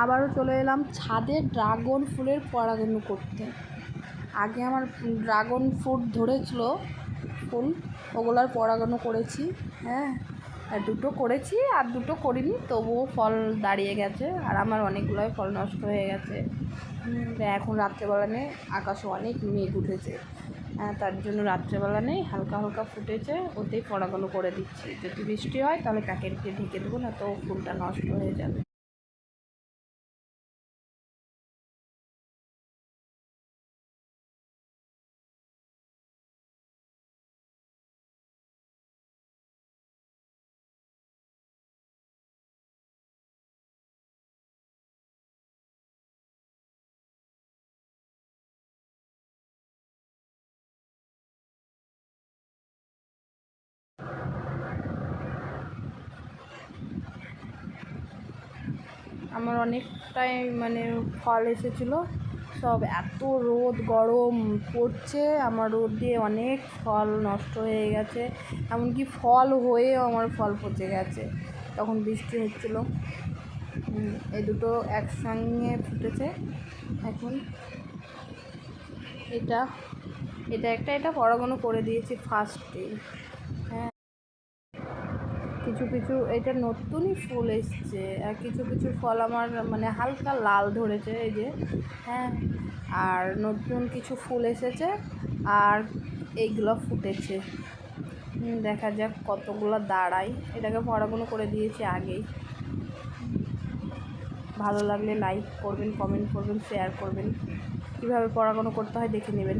আবারও চলে এলাম ছাদে ড্রাগন ফুলের পরাগায়ন করতে। আগে আমার ড্রাগন ফ্রুট ধরেছিল ফুল, ওগুলার পরাগায়ন করেছি। হ্যাঁ, দুটো করেছি আর দুটো করিনি, তবুও ফল দাঁড়িয়ে গেছে আর আমার অনেকগুলোই ফল নষ্ট হয়ে গেছে। এখন রাত্রেবেলা নেই, আকাশে অনেক মেঘ উঠেছে, তার জন্য রাত্রেবেলা নেই, হালকা হালকা ফুটেছে, ওতেই পরাগায়ন করে দিচ্ছি। যদি বৃষ্টি হয় তাহলে প্যাকেট দিয়ে ঢেকে দেবো, না তো ফুলটা নষ্ট হয়ে যাবে। আমার অনেকটাই ফল এসেছিলো, সব এত রোদ গরম পড়ছে, আমার রোদ দিয়ে অনেক ফল নষ্ট হয়ে গেছে। এমনকি ফল হয়েও আমার ফল পচে গেছে, তখন বৃষ্টি হচ্ছিলো। এই দুটো একসঙ্গে ফুটেছে। এখন এটা এটা পরাগায়ন করে দিয়েছি ফার্স্টে। হ্যাঁ, কিছু এটা নতুনই ফুল এসছে, আর কিছু ফল আমার হালকা লাল ধরেছে, এই যে। হ্যাঁ, আর নতুন কিছু ফুল এসেছে আর এইগুলো ফুটেছে। দেখা যাক কতগুলো দাঁড়ায়। এটাকে পরাগায়ন করে দিয়েছি আগেই। ভালো লাগলে লাইক করবেন, কমেন্ট করবেন, শেয়ার করবেন। কীভাবে পরাগায়ন করতে হয় দেখে নেবেন।